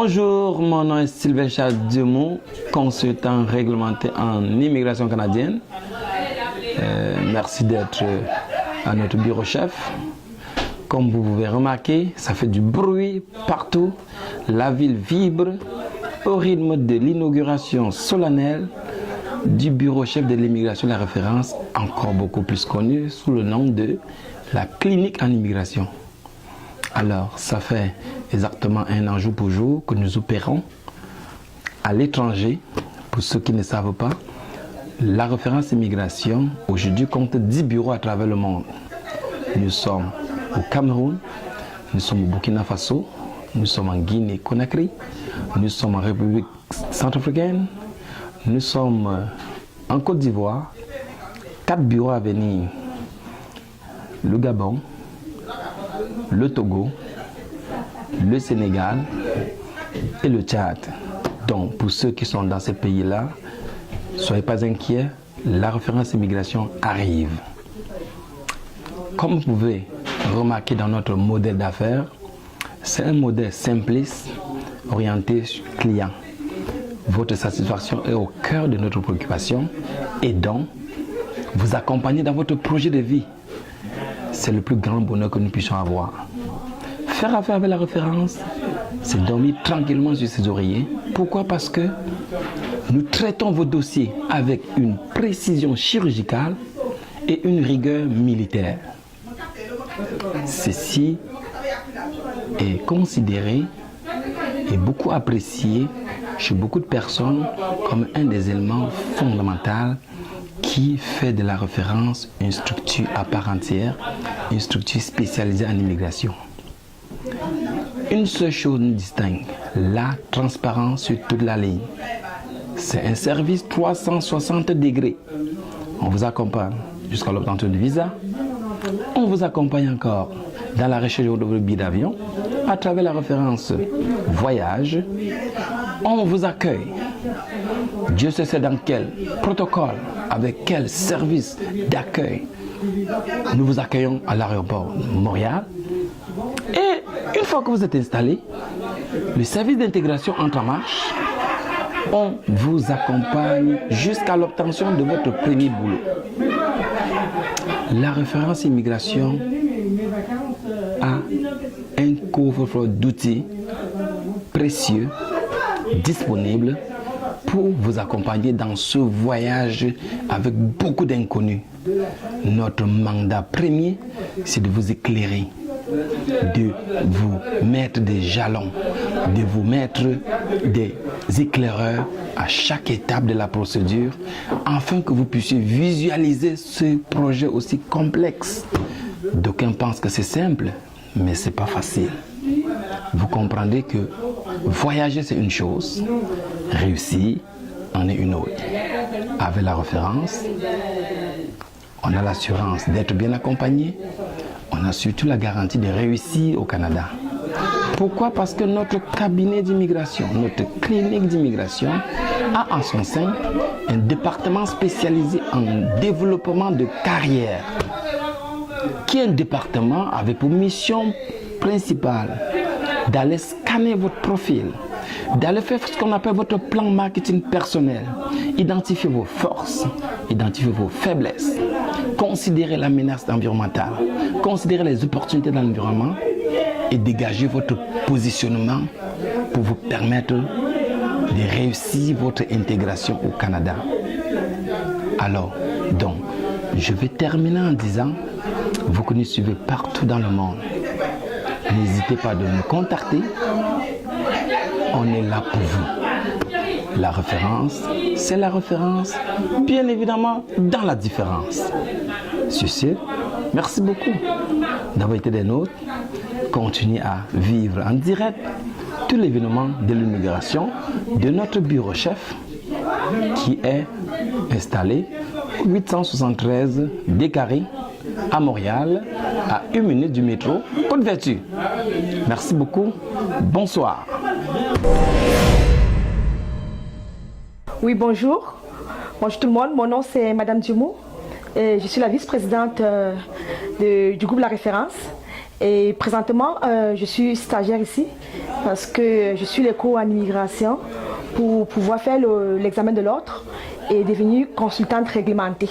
Bonjour, mon nom est Sylvain Chadjemou, consultant réglementé en immigration canadienne. Merci d'être à notre bureau chef. Comme vous pouvez remarquer, ça fait du bruit partout. La ville vibre au rythme de l'inauguration solennelle du bureau chef de l'immigration, la référence encore beaucoup plus connue sous le nom de la clinique en immigration. Alors, ça fait exactement 1 an jour pour jour que nous opérons à l'étranger. Pour ceux qui ne savent pas, la référence immigration aujourd'hui compte 10 bureaux à travers le monde. Nous sommes au Cameroun, nous sommes au Burkina Faso, nous sommes en Guinée-Conakry, nous sommes en République centrafricaine, nous sommes en Côte d'Ivoire, 4 bureaux à venir, le Gabon, le Togo, le Sénégal et le Tchad. Donc pour ceux qui sont dans ces pays-là, soyez pas inquiets, la référence immigration arrive. Comme vous pouvez remarquer dans notre modèle d'affaires, c'est un modèle simpliste orienté sur le client. Votre satisfaction est au cœur de notre préoccupation et donc vous accompagner dans votre projet de vie. C'est le plus grand bonheur que nous puissions avoir. Faire affaire avec la référence, c'est dormir tranquillement sur ses oreillers. Pourquoi? Parce que nous traitons vos dossiers avec une précision chirurgicale et une rigueur militaire. Ceci est considéré et beaucoup apprécié chez beaucoup de personnes comme un des éléments fondamentaux qui fait de la référence une structure à part entière, une structure spécialisée en immigration. Une seule chose nous distingue, la transparence sur toute la ligne. C'est un service 360 degrés. On vous accompagne jusqu'à l'obtention du visa. On vous accompagne encore dans la recherche de votre billet d'avion à travers la référence voyage. On vous accueille. Dieu sait dans quel protocole, avec quel service d'accueil. Nous vous accueillons à l'aéroport de Montréal. Et une fois que vous êtes installé, le service d'intégration entre en marche. On vous accompagne jusqu'à l'obtention de votre premier boulot. La référence immigration a un coffre-fort d'outils précieux disponibles pour vous accompagner dans ce voyage avec beaucoup d'inconnus. Notre mandat premier, c'est de vous éclairer, de vous mettre des jalons, de vous mettre des éclaireurs à chaque étape de la procédure afin que vous puissiez visualiser ce projet aussi complexe. D'aucuns pensent que c'est simple, mais c'est pas facile. Vous comprendrez que voyager c'est une chose, réussir en est une autre. Avec la référence, on a l'assurance d'être bien accompagné. On a surtout la garantie de réussir au Canada. Pourquoi? Parce que notre cabinet d'immigration, notre clinique d'immigration a en son sein un département spécialisé en développement de carrière, qui est un département avec pour mission principale d'aller scanner votre profil, d'aller faire ce qu'on appelle votre plan marketing personnel, identifier vos forces, identifier vos faiblesses, considérer la menace environnementale, considérer les opportunités dans l'environnement et dégager votre positionnement pour vous permettre de réussir votre intégration au Canada. Alors, donc, je vais terminer en disant, vous qui nous suivez partout dans le monde, n'hésitez pas de nous contacter. On est là pour vous. La référence, c'est la référence, bien évidemment, dans la différence. Sur ce, merci beaucoup d'avoir été des nôtres. Continuez à vivre en direct tout l'événement de l'immigration de notre bureau chef qui est installé au 873 des Carrés à Montréal, à 1 minute du métro Côte-Vertu. Merci beaucoup. Bonsoir. Oui, bonjour. Bonjour tout le monde. Mon nom c'est Madame Djemou. Je suis la vice-présidente du groupe La Référence. Et présentement, je suis stagiaire ici parce que je suis les cours en immigration pour pouvoir faire l'examen de l'ordre et devenir consultante réglementée.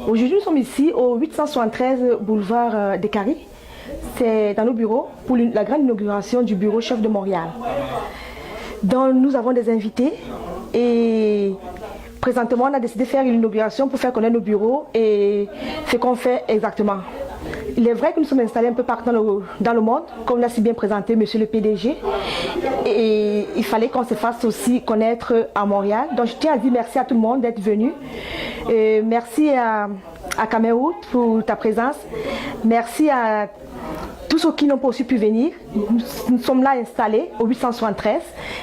Aujourd'hui, nous sommes ici au 873 boulevard des Carrés. C'est dans nos bureaux pour la grande inauguration du bureau chef de Montréal. Donc, nous avons des invités et présentement, on a décidé de faire une inauguration pour faire connaître nos bureaux et ce qu'on fait exactement. Il est vrai que nous sommes installés un peu partout dans le monde, comme l'a si bien présenté monsieur le PDG. Et il fallait qu'on se fasse aussi connaître à Montréal. Donc je tiens à dire merci à tout le monde d'être venu. Et merci à Cameroun pour ta présence. Merci à tous ceux qui n'ont pas aussi pu venir. Nous sommes là installés au 873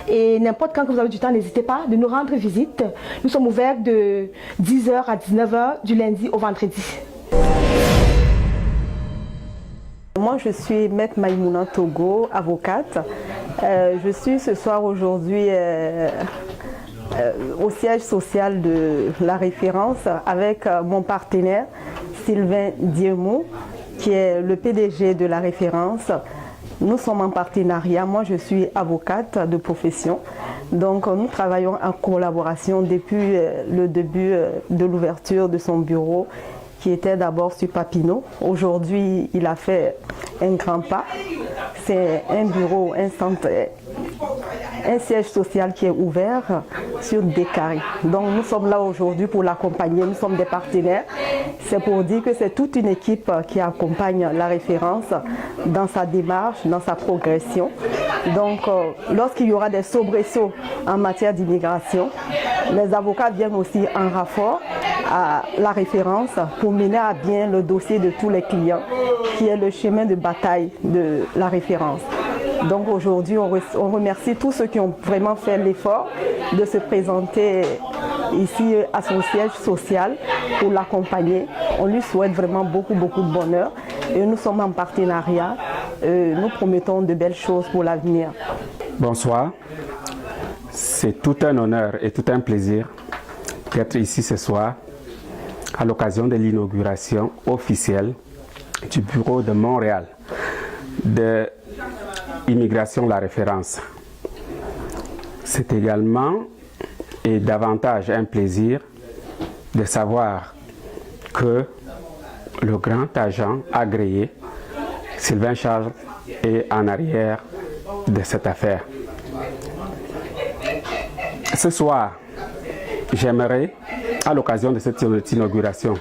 et n'importe quand que vous avez du temps, n'hésitez pas de nous rendre visite. Nous sommes ouverts de 10h à 19h du lundi au vendredi. Moi, je suis Maître Maïmouna Togo, avocate. Je suis ce soir aujourd'hui au siège social de la référence avec mon partenaire Sylvain Diemou, qui est le PDG de la référence. Nous sommes en partenariat. Moi, je suis avocate de profession. Donc, nous travaillons en collaboration depuis le début de l'ouverture de son bureau, qui était d'abord sur Papineau. Aujourd'hui, il a fait un grand pas. C'est un bureau, un centre, un siège social qui est ouvert sur des carrés. Donc nous sommes là aujourd'hui pour l'accompagner, nous sommes des partenaires. C'est pour dire que c'est toute une équipe qui accompagne la référence dans sa démarche, dans sa progression. Donc lorsqu'il y aura des soubresauts en matière d'immigration, les avocats viennent aussi en renfort à la référence pour mener à bien le dossier de tous les clients, qui est le chemin de bataille de la référence. Donc aujourd'hui, on remercie tous ceux qui ont vraiment fait l'effort de se présenter ici à son siège social pour l'accompagner. On lui souhaite vraiment beaucoup de bonheur et nous sommes en partenariat. Nous promettons de belles choses pour l'avenir. Bonsoir, c'est tout un honneur et tout un plaisir d'être ici ce soir à l'occasion de l'inauguration officielle du bureau de Montréal de Immigration La Référence. C'est également et davantage un plaisir de savoir que le grand agent agréé, Sylvain Charles, est en arrière de cette affaire. Ce soir, j'aimerais, à l'occasion de cette inauguration,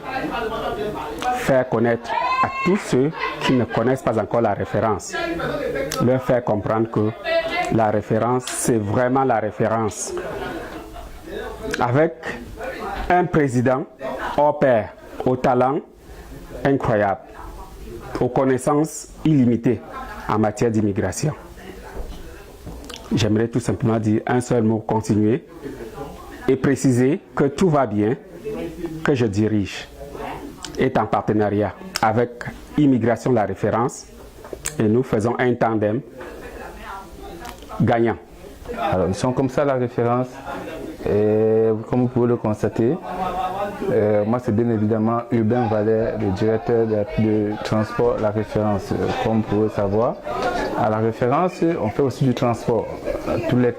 faire connaître à tous ceux qui ne connaissent pas encore la référence, leur faire comprendre que la référence, c'est vraiment la référence. Avec un président hors pair, au talent incroyable, aux connaissances illimitées en matière d'immigration. J'aimerais tout simplement dire un seul mot, continuer, et préciser que tout va bien, que je dirige, est en partenariat avec Immigration La Référence et nous faisons un tandem gagnant. Alors, ils sont comme ça La Référence et comme vous pouvez le constater, moi c'est bien évidemment Urbain Valère, le directeur de transport La Référence. Comme vous pouvez savoir, à La Référence, on fait aussi du transport.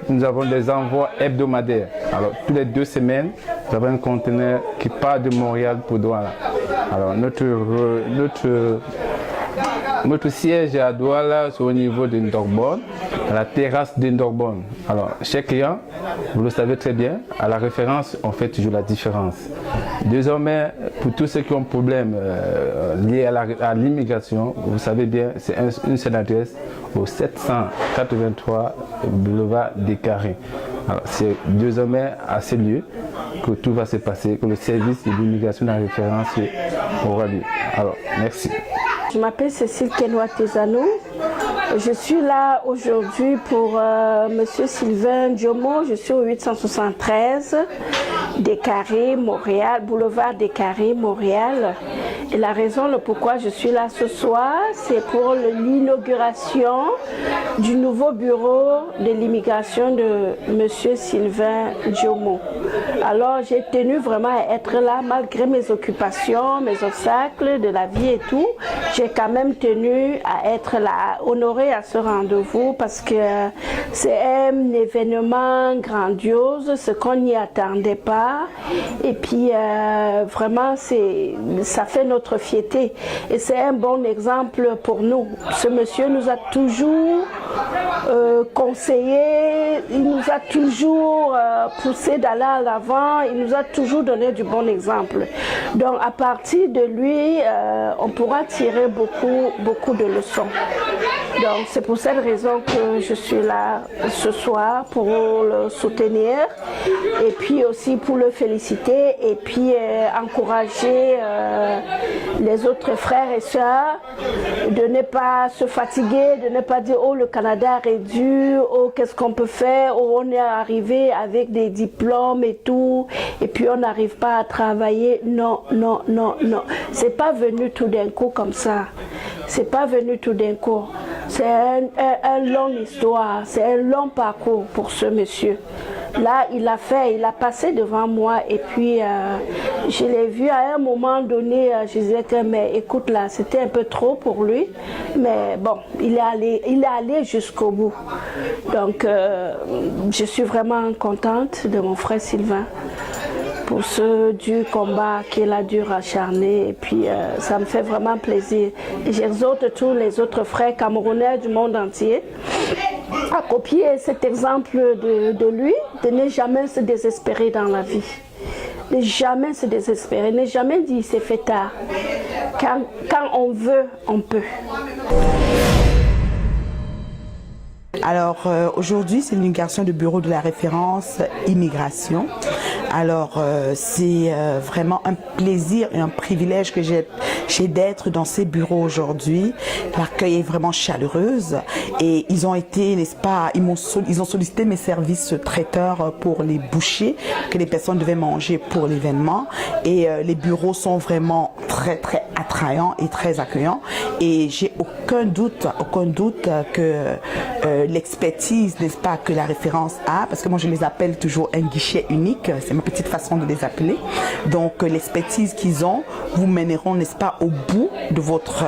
Nous avons des envois hebdomadaires. Alors, toutes les 2 semaines, nous avons un conteneur qui part de Montréal pour Douala. Alors, notre siège à Douala, c'est au niveau de Ndorborn, à la terrasse de Ndorborn. Alors, chers clients, vous le savez très bien, à La Référence, on fait toujours la différence. Désormais, pour tous ceux qui ont problème liés à l'immigration, vous savez bien, c'est une seule adresse au 783 boulevard des Carrés. Alors, c'est désormais à ce lieu que tout va se passer, que le service de l'immigration de La Référence aura lieu. Alors, merci. Je m'appelle Cécile Kenouatezano. Je suis là aujourd'hui pour Monsieur Sylvain Diemou. Je suis au 873 des Carrés, Montréal, boulevard des Carrés, Montréal. Et la raison, le pourquoi je suis là ce soir, c'est pour l'inauguration du nouveau bureau de l'immigration de M. Sylvain Djomo. Alors j'ai tenu vraiment à être là malgré mes occupations, mes obstacles de la vie et tout. J'ai quand même tenu à être là, honorée à ce rendez-vous parce que c'est un événement grandiose, ce qu'on n'y attendait pas. Et puis vraiment, ça fait notre fierté. Et c'est un bon exemple pour nous. Ce monsieur nous a toujours conseillé, il nous a toujours poussé d'aller à l'avant, il nous a toujours donné du bon exemple. Donc à partir de lui, on pourra tirer beaucoup de leçons. Donc c'est pour cette raison que je suis là ce soir pour le soutenir et puis aussi pour le féliciter et puis encourager les autres frères et sœurs de ne pas se fatiguer, de ne pas dire oh le Canada est dur, oh qu'est-ce qu'on peut faire, oh on est arrivé avec des diplômes et tout et puis on n'arrive pas à travailler. Non, non, non, non. C'est pas venu tout d'un coup comme ça. C'est pas venu tout d'un coup. C'est un long histoire, c'est un long parcours pour ce monsieur. Là, il a passé devant moi et puis je l'ai vu à un moment donné, je disais que mais écoute là, c'était un peu trop pour lui, mais bon, il est allé jusqu'au bout. Donc, je suis vraiment contente de mon frère Sylvain pour ce dur combat qu'il a dû acharner et puis ça me fait vraiment plaisir. Et j'exhorte tous les autres frères camerounais du monde entier à copier cet exemple de lui, de ne jamais se désespérer dans la vie. Ne jamais se désespérer, ne jamais dire c'est fait tard. Quand on veut, on peut. Alors aujourd'hui, c'est l'inauguration du bureau de la référence immigration. Alors c'est vraiment un plaisir et un privilège que j'ai d'être dans ces bureaux aujourd'hui. L'accueil est vraiment chaleureuse et ils ont été, n'est-ce pas, ils ont sollicité mes services traiteurs pour les bouchées que les personnes devaient manger pour l'événement et les bureaux sont vraiment très attrayants et très accueillants et j'ai aucun doute que l'expertise, n'est-ce pas, que la référence a, parce que moi je les appelle toujours un guichet unique, c'est ma petite façon de les appeler. Donc l'expertise qu'ils ont vous mèneront, n'est-ce pas, au bout de votre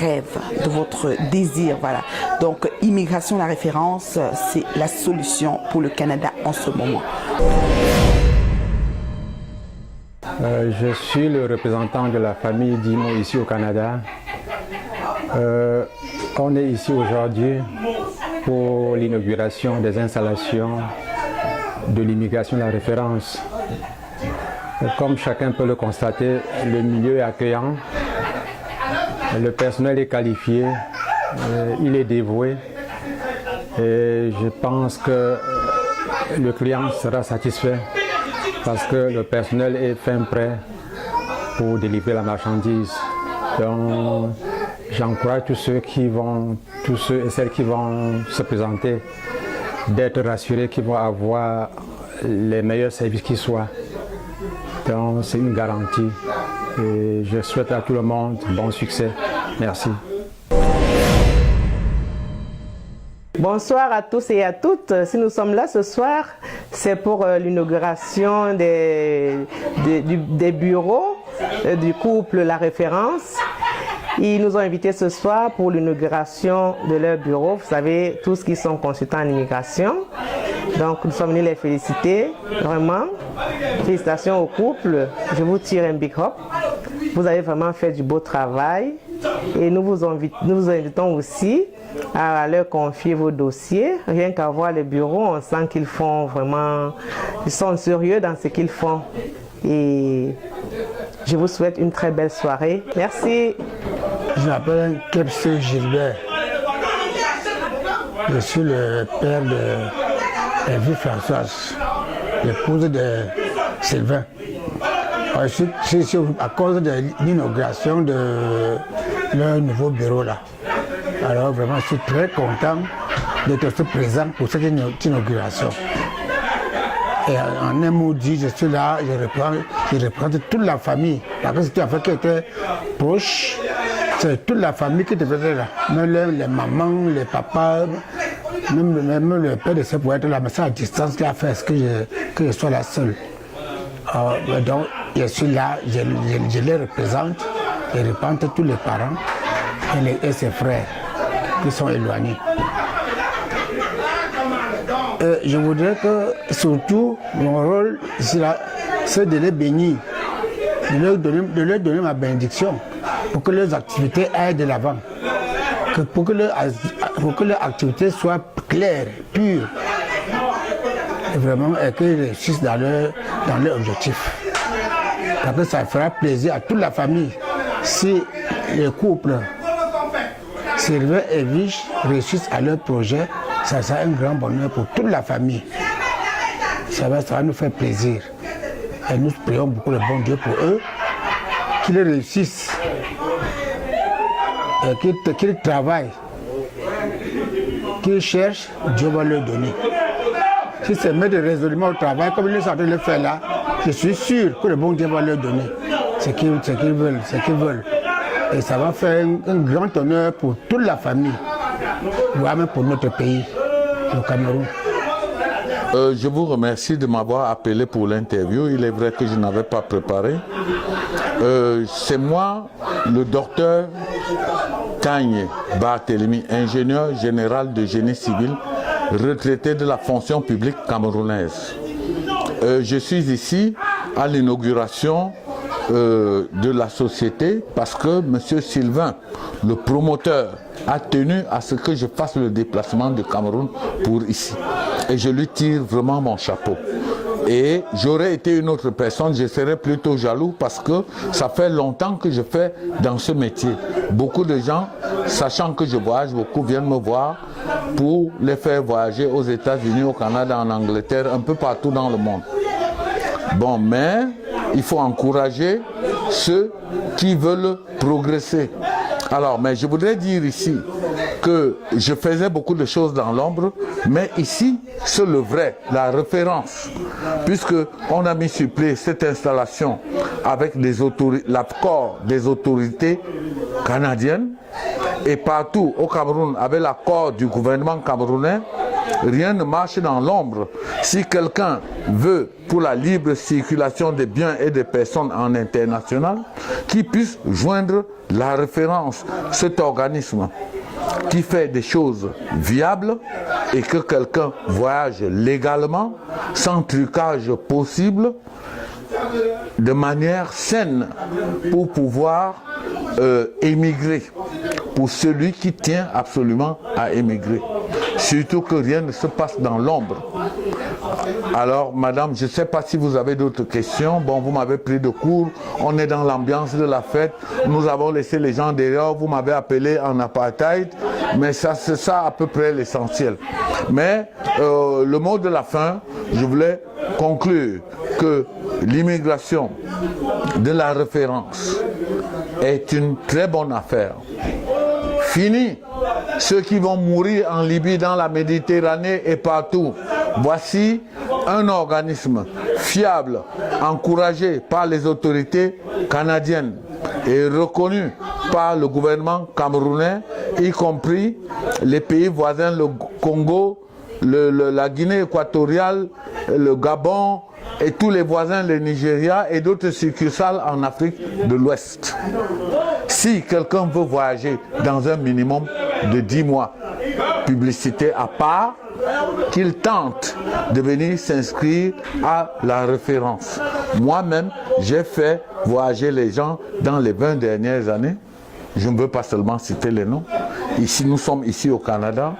rêve, de votre désir, voilà. Donc immigration, la référence, c'est la solution pour le Canada en ce moment. Je suis le représentant de la famille Dimo ici au Canada. On est ici aujourd'hui pour l'inauguration des installations de l'immigration de la référence. Comme chacun peut le constater, le milieu est accueillant, le personnel est qualifié, il est dévoué et je pense que le client sera satisfait parce que le personnel est fin prêt pour délivrer la marchandise. Donc, j'encourage tous ceux et celles qui vont se présenter d'être rassurés qu'ils vont avoir les meilleurs services qui soient. Donc c'est une garantie et je souhaite à tout le monde bon succès. Merci. Bonsoir à tous et à toutes. Si nous sommes là ce soir, c'est pour l'inauguration des bureaux du couple La Référence. Ils nous ont invités ce soir pour l'inauguration de leur bureau. Vous savez, tous qui sont consultants en immigration. Donc, nous sommes venus les féliciter, vraiment. Félicitations au couple. Je vous tire un big hop. Vous avez vraiment fait du beau travail. Et nous vous invitons aussi à leur confier vos dossiers. Rien qu'à voir les bureaux, on sent qu'ils font vraiment... Ils sont sérieux dans ce qu'ils font. Et je vous souhaite une très belle soirée. Merci. Je m'appelle Kepse Gilbert. Je suis le père de Evie Françoise, l'épouse de Sylvain. Je suis ici à cause de l'inauguration de leur nouveau bureau là. Alors vraiment, je suis très content d'être aussi présent pour cette inauguration. Et en un mot dit, je suis là, je représente toute la famille. Parce que c'est une affaire qui était proche. c'est toute la famille qui devait être là. Même les mamans, les papas, même le père de ce poète là, mais c'est à distance qui a fait ce que je sois la seule. Donc je suis là, je les représente, je représente tous les parents et ses frères qui sont éloignés. Je voudrais que surtout mon rôle c'est de les bénir, de leur donner ma bénédiction pour que leurs activités aillent de l'avant, pour que leurs activités soient claires, pures, et vraiment qu'ils réussissent dans leur objectif. Parce que ça fera plaisir à toute la famille si les couples Sylvain et Vich réussissent à leur projet. Ça sera un grand bonheur pour toute la famille. Ça va nous faire plaisir. Et nous prions beaucoup le bon Dieu pour eux, qu'ils réussissent, qu'ils travaillent, qu'ils cherchent, Dieu va leur donner. Si c'est mettre résolument au travail, comme ils sont en train de le faire là, je suis sûr que le bon Dieu va leur donner ce qu'ils veulent. Et ça va faire un grand honneur pour toute la famille, voire même pour notre pays, le Cameroun. Je vous remercie de m'avoir appelé pour l'interview. Il est vrai que je n'avais pas préparé. C'est moi, le docteur Kagne Barthélemy, ingénieur général de génie civil, retraité de la fonction publique camerounaise. Je suis ici à l'inauguration de la société parce que M. Sylvain, le promoteur, a tenu à ce que je fasse le déplacement du Cameroun pour ici. Et je lui tire vraiment mon chapeau. Et j'aurais été une autre personne, je serais plutôt jaloux parce que ça fait longtemps que je fais dans ce métier. Beaucoup de gens, sachant que je voyage, beaucoup viennent me voir pour les faire voyager aux États-Unis, au Canada, en Angleterre, un peu partout dans le monde. Bon, mais il faut encourager ceux qui veulent progresser. Alors, mais je voudrais dire ici que je faisais beaucoup de choses dans l'ombre, mais ici, c'est le vrai, la référence, puisque on a mis sur pied cette installation avec l'accord des autorités canadiennes et partout au Cameroun, avec l'accord du gouvernement camerounais. Rien ne marche dans l'ombre. Si quelqu'un veut, pour la libre circulation des biens et des personnes en international, qu'il puisse joindre la référence, cet organisme qui fait des choses viables et que quelqu'un voyage légalement, sans trucage possible, de manière saine, pour pouvoir émigrer, pour celui qui tient absolument à émigrer. Surtout que rien ne se passe dans l'ombre. Alors, madame, je ne sais pas si vous avez d'autres questions. Bon, vous m'avez pris de court. On est dans l'ambiance de la fête. Nous avons laissé les gens derrière. Vous m'avez appelé en apartheid. Mais ça, c'est ça à peu près l'essentiel. Mais le mot de la fin, je voulais conclure que l'immigration de la référence est une très bonne affaire. Fini ceux qui vont mourir en Libye, dans la Méditerranée et partout. Voici un organisme fiable, encouragé par les autorités canadiennes et reconnu par le gouvernement camerounais, y compris les pays voisins, le Congo, la Guinée équatoriale, le Gabon et tous les voisins, le Nigeria et d'autres succursales en Afrique de l'Ouest. Si quelqu'un veut voyager dans un minimum de 10 mois, publicité à part, qu'il tente de venir s'inscrire à la référence. Moi-même, j'ai fait voyager les gens dans les 20 dernières années. Je ne veux pas seulement citer les noms. Ici, nous sommes ici au Canada.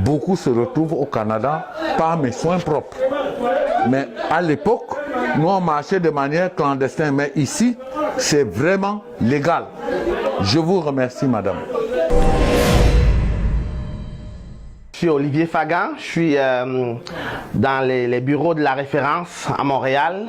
Beaucoup se retrouvent au Canada par mes soins propres. Mais à l'époque, nous on marchait de manière clandestine. Mais ici, c'est vraiment légal. Je vous remercie, madame. Je suis Olivier Fagan, je suis dans les bureaux de la référence à Montréal.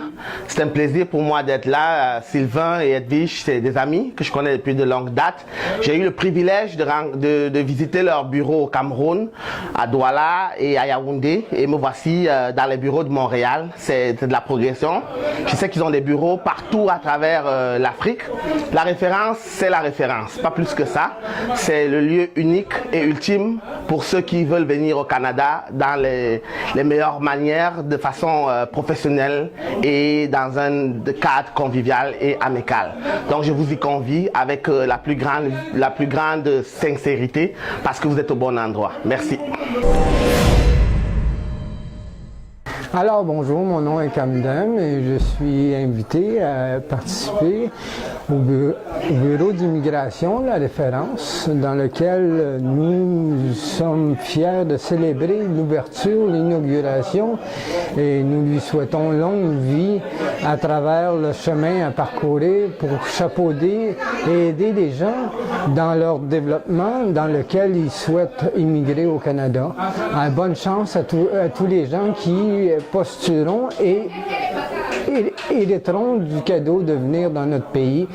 C'est un plaisir pour moi d'être là. Sylvain et Edwige, c'est des amis que je connais depuis de longue date. J'ai eu le privilège de visiter leur bureau au Cameroun, à Douala et à Yaoundé. Et me voici dans les bureaux de Montréal. C'est de la progression. Je sais qu'ils ont des bureaux partout à travers l'Afrique. La référence, c'est la référence, pas plus que ça. C'est le lieu unique et ultime pour ceux qui veulent venir au Canada dans les meilleures manières, de façon professionnelle et dans un cadre convivial et amical. Donc je vous y convie avec la plus grande sincérité parce que vous êtes au bon endroit. Merci. Alors bonjour, mon nom est Kamdem et je suis invité à participer au bureau d'immigration, la référence, dans lequel nous sommes fiers de célébrer l'ouverture, l'inauguration, et nous lui souhaitons longue vie à travers le chemin à parcourir pour chapeauter et aider les gens dans leur développement dans lequel ils souhaitent immigrer au Canada. Bonne chance à tous les gens qui postuleront et hériteront du cadeau de venir dans notre pays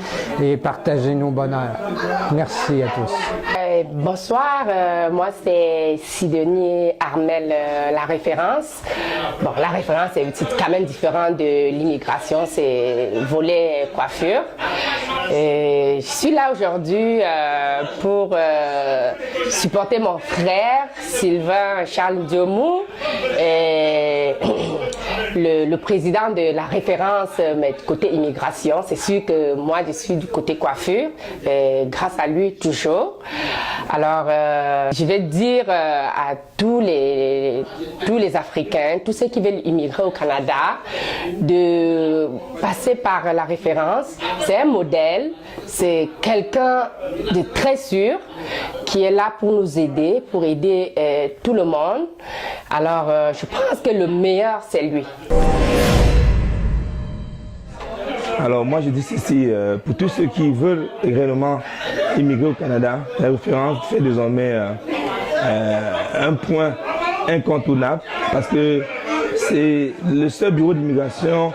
et partager nos bonheurs. Merci à tous. Bonsoir, moi c'est Sidonie Armel, la référence. Bon, la référence est quand même différente de l'immigration, c'est volet coiffure. Je suis là aujourd'hui pour supporter mon frère Sylvain Charles Diomou, le président de la référence, mais côté immigration. C'est sûr que moi je suis du côté coiffure, grâce à lui toujours. Alors, je vais dire à tous les Africains, tous ceux qui veulent immigrer au Canada, de passer par la référence. C'est un modèle, c'est quelqu'un de très sûr qui est là pour nous aider, pour aider tout le monde. Alors, je pense que le meilleur, c'est lui. Alors moi je dis ceci, pour tous ceux qui veulent réellement immigrer au Canada, la référence fait désormais un point incontournable parce que c'est le seul bureau d'immigration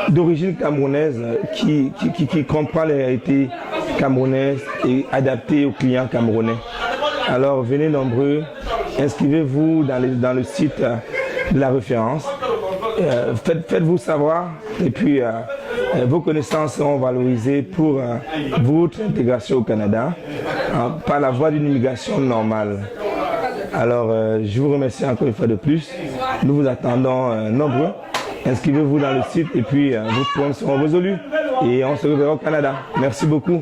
d'origine camerounaise qui comprend les réalités camerounaises et adaptées aux clients camerounais. Alors venez nombreux, inscrivez-vous dans le site de la référence, faites-vous savoir et puis vos connaissances seront valorisées pour votre intégration au Canada par la voie d'une immigration normale. Alors je vous remercie encore une fois de plus. Nous vous attendons nombreux. Inscrivez-vous dans le site et puis vos problèmes seront résolus et on se reverra au Canada. Merci beaucoup.